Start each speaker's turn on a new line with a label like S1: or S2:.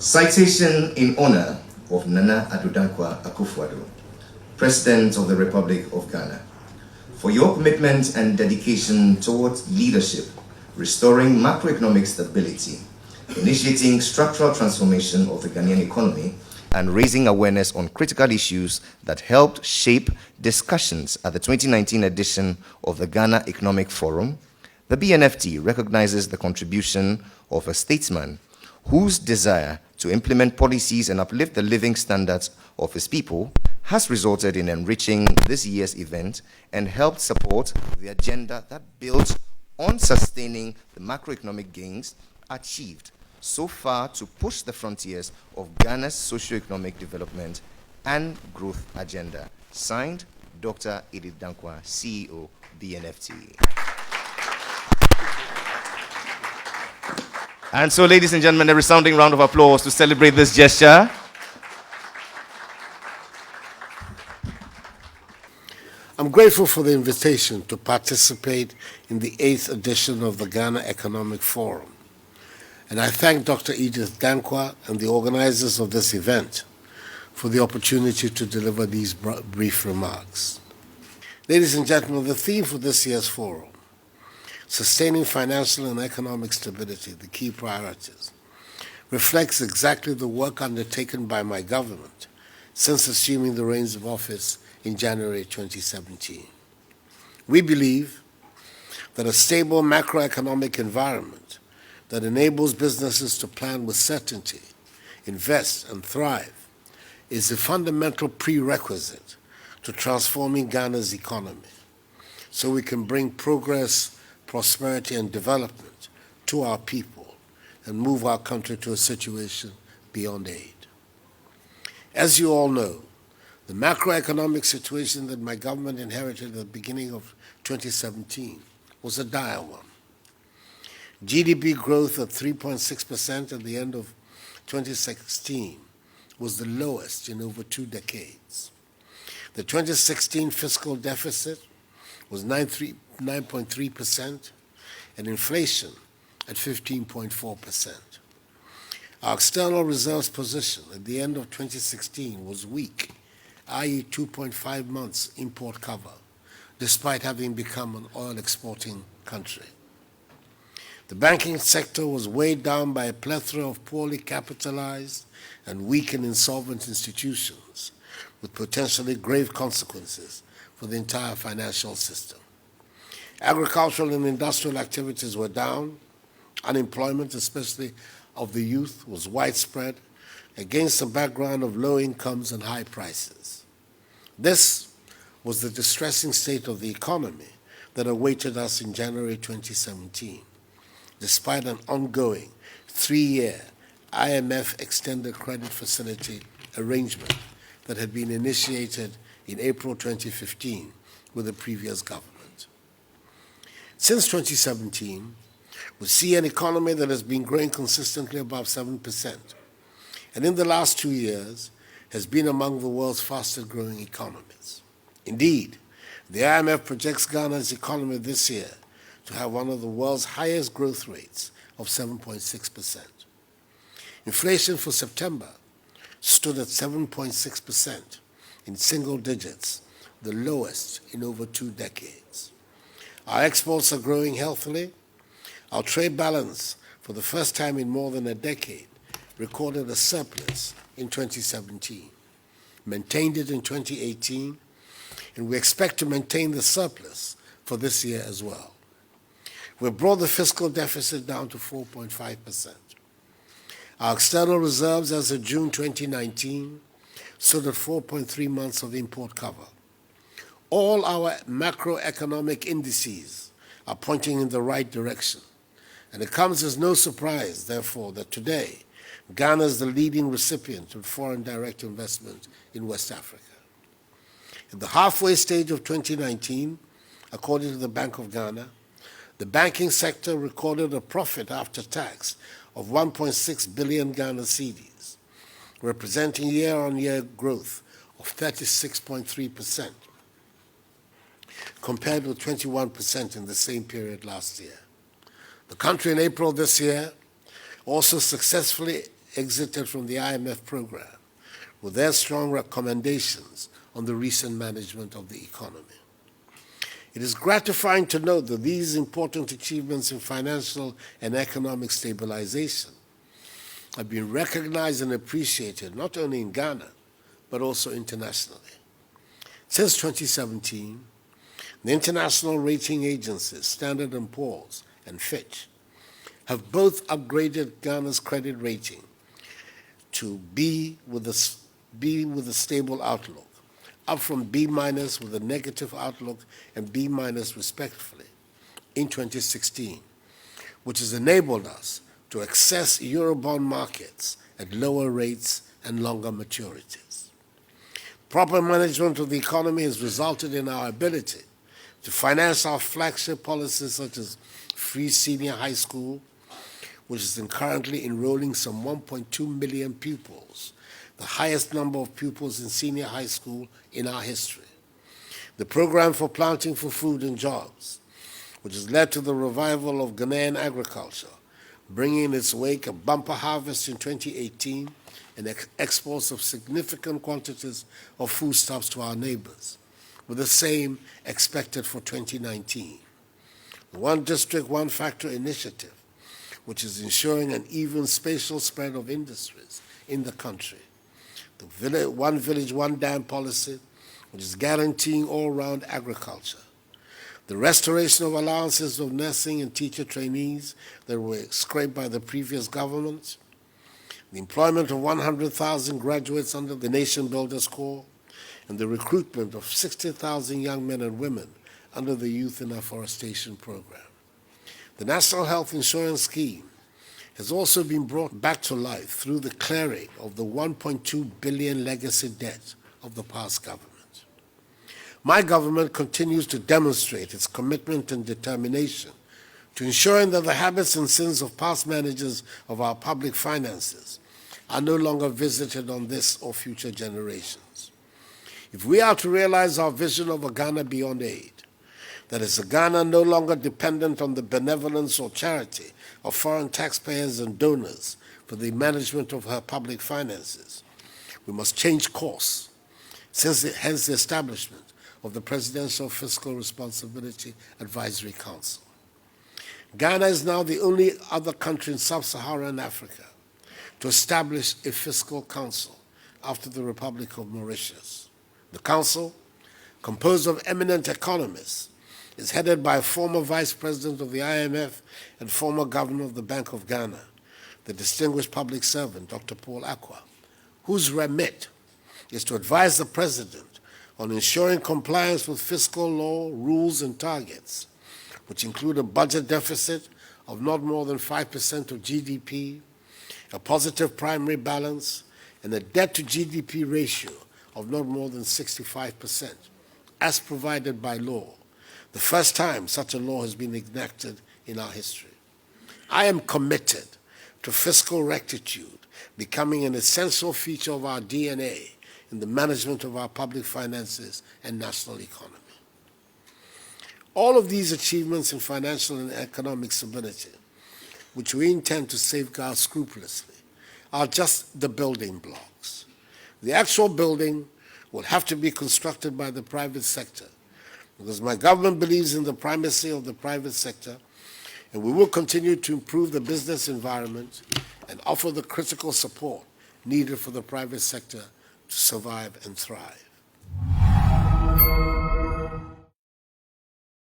S1: Citation in honor of Nana Addo Dankwa Akufo-Addo, President of the Republic of Ghana, for your commitment and dedication towards leadership, restoring macroeconomic stability, initiating structural transformation of the Ghanaian economy, and raising awareness on critical issues that helped shape discussions at the 2019 edition of the Ghana Economic Forum. The BNFT recognizes the contribution of a statesman whose desire to implement policies and uplift the living standards of his people has resulted in enriching this year's event and helped support the agenda that builds on sustaining the macroeconomic gains achieved so far to push the frontiers of Ghana's socio-economic development and growth agenda. Signed, Dr. Edith Dankwa, CEO, BNFT. And so, ladies and gentlemen, a resounding round of applause to celebrate this gesture.
S2: I'm grateful for the invitation to participate in the 8th edition of the Ghana Economic Forum. And I thank Dr. Edith Dankwa and the organizers of this event for the opportunity to deliver these brief remarks. Ladies and gentlemen, the theme for this year's forum, sustaining financial and economic stability, the key priorities, reflects exactly the work undertaken by my government since assuming the reins of office in January 2017. We believe that a stable macroeconomic environment that enables businesses to plan with certainty, invest, and thrive is a fundamental prerequisite to transforming Ghana's economy so we can bring progress, prosperity, and development to our people and move our country to a situation beyond aid. As you all know, the macroeconomic situation that my government inherited at the beginning of 2017 was a dire one. GDP growth at 3.6% at the end of 2016 was the lowest in over 2 decades. The 2016 fiscal deficit was 9.3% and inflation at 15.4%. Our external reserves position at the end of 2016 was weak, i.e. 2.5 months import cover, despite having become an oil exporting country. The banking sector was weighed down by a plethora of poorly capitalized and weak and insolvent institutions with potentially grave consequences for the entire financial system. Agricultural and industrial activities were down. Unemployment, especially of the youth, was widespread against a background of low incomes and high prices. This was the distressing state of the economy that awaited us in January 2017, despite an ongoing 3-year IMF extended credit facility arrangement that had been initiated in April 2015 with the previous government. Since 2017, we see an economy that has been growing consistently above 7%, and in the last 2 years has been among the world's fastest growing economies. Indeed, the IMF projects Ghana's economy this year to have one of the world's highest growth rates of 7.6%. Inflation for September stood at 7.6% in single digits, the lowest in over 2 decades. Our exports are growing healthily. Our trade balance, for the first time in more than a decade, recorded a surplus in 2017, maintained it in 2018, and we expect to maintain the surplus for this year as well. We've brought the fiscal deficit down to 4.5%. Our external reserves as of June 2019 stood at 4.3 months of import cover. All our macroeconomic indices are pointing in the right direction, and it comes as no surprise, therefore, that today Ghana is the leading recipient of foreign direct investment in West Africa. In the halfway stage of 2019, according to the Bank of Ghana, the banking sector recorded a profit after tax of 1.6 billion Ghana cedis, representing year-on-year growth of 36.3%, compared with 21% in the same period last year. The country in April this year also successfully exited from the IMF program with their strong recommendations on the recent management of the economy. It is gratifying to note that these important achievements in financial and economic stabilization have been recognized and appreciated not only in Ghana, but also internationally. Since 2017, the international rating agencies, Standard & Poor's and Fitch, have both upgraded Ghana's credit rating to B with a stable outlook, up from B- with a negative outlook and B- respectively in 2016, which has enabled us to access Eurobond markets at lower rates and longer maturities. Proper management of the economy has resulted in our ability to finance our flagship policies such as free senior high school, which is currently enrolling some 1.2 million pupils, the highest number of pupils in senior high school in our history. The program for planting for food and jobs, which has led to the revival of Ghanaian agriculture, bringing in its wake a bumper harvest in 2018 and exports of significant quantities of foodstuffs to our neighbors, with the same expected for 2019. The One District, One Factory initiative, which is ensuring an even spatial spread of industries in the country. The One Village, One Dam policy, which is guaranteeing all-round agriculture. The restoration of allowances of nursing and teacher trainees that were scraped by the previous government. The employment of 100,000 graduates under the Nation Builders Corps, and the recruitment of 60,000 young men and women under the Youth in Afforestation Program. The National Health Insurance Scheme has also been brought back to life through the clearing of the 1.2 billion legacy debt of the past government. My government continues to demonstrate its commitment and determination to ensuring that the habits and sins of past managers of our public finances are no longer visited on this or future generations. If we are to realize our vision of a Ghana beyond aid, that is a Ghana no longer dependent on the benevolence or charity of foreign taxpayers and donors for the management of her public finances, we must change course, hence the establishment of the Presidential Fiscal Responsibility Advisory Council. Ghana is now the only other country in sub-Saharan Africa to establish a fiscal council after the Republic of Mauritius. The council, composed of eminent economists, is headed by a former vice president of the IMF and former governor of the Bank of Ghana, the distinguished public servant, Dr. Paul Akwa, whose remit is to advise the president on ensuring compliance with fiscal law, rules, and targets, which include a budget deficit of not more than 5% of GDP, a positive primary balance, and a debt-to-GDP ratio of not more than 65%, as provided by law, the first time such a law has been enacted in our history. I am committed to fiscal rectitude becoming an essential feature of our DNA in the management of our public finances and national economy. All of these achievements in financial and economic stability, which we intend to safeguard scrupulously, are just the building blocks. The actual building will have to be constructed by the private sector, because my government believes in the primacy of the private sector, and we will continue to improve the business environment and offer the critical support needed for the private sector to survive and thrive.